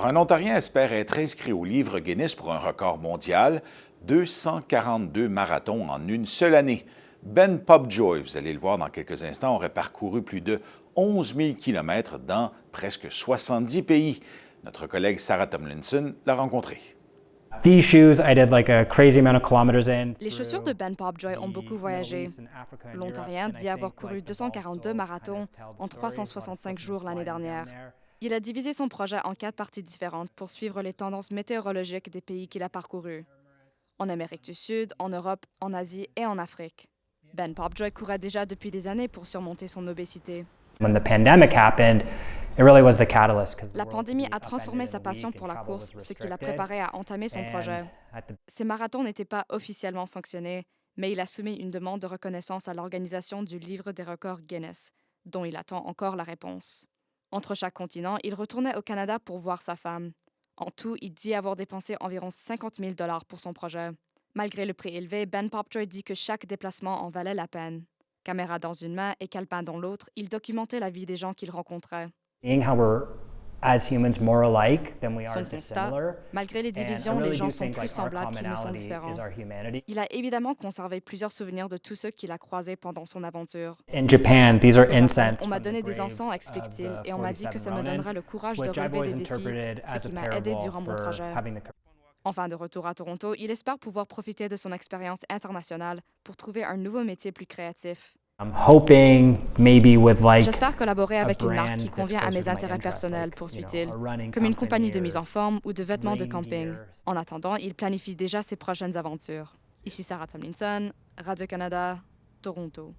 Un Ontarien espère être inscrit au livre Guinness pour un record mondial, 242 marathons en une seule année. Ben Popjoy, vous allez le voir dans quelques instants, aurait parcouru plus de 11 000 kilomètres dans presque 70 pays. Notre collègue Sarah Tomlinson l'a rencontré. These shoes, I did like a crazy amount of kilometers in. Les chaussures de Ben Popjoy ont beaucoup voyagé. L'Ontarien dit avoir couru 242 marathons en 365 jours l'année dernière. Il a divisé son projet en 4 parties différentes pour suivre les tendances météorologiques des pays qu'il a parcourus. En Amérique du Sud, en Europe, en Asie et en Afrique. Ben Popjoy courait déjà depuis des années pour surmonter son obésité. When the pandemic happened, it really was the catalyst. La pandémie a transformé sa passion pour la course, ce qui l'a préparé à entamer son projet. Ces marathons n'étaient pas officiellement sanctionnés, mais il a soumis une demande de reconnaissance à l'Organisation du livre des records Guinness, dont il attend encore la réponse. Entre chaque continent, il retournait au Canada pour voir sa femme. En tout, il dit avoir dépensé environ 50 000 $ pour son projet. Malgré le prix élevé, Ben Popjoy dit que chaque déplacement en valait la peine. Caméra dans une main et calepin dans l'autre, il documentait la vie des gens qu'il rencontrait. Seeing how we're, as humans, more alike than we are Son constat, dissimilar. malgré les divisions, les gens sont plus semblables qu'ils ne sont différents. Il a évidemment conservé plusieurs souvenirs de tous ceux qu'il a croisés pendant son aventure. In Japan, these are incense. On m'a donné des encens, explique-t-il, et on m'a dit que ça me donnerait le courage de relever des défis, ce qui m'a aidé durant mon trajet. Enfin, de retour à Toronto, il espère pouvoir profiter de son expérience internationale pour trouver un nouveau métier plus créatif. I'm hoping maybe with like J'espère collaborer avec une marque brand qui that's convient à closer mes to my intérêts interests, personnels, like, poursuit-il, a running comme une compagnie de company mise en forme ou de vêtements de rain camping. gear. En attendant, il planifie déjà ses prochaines aventures. Ici Sarah Tomlinson, Radio-Canada, Toronto.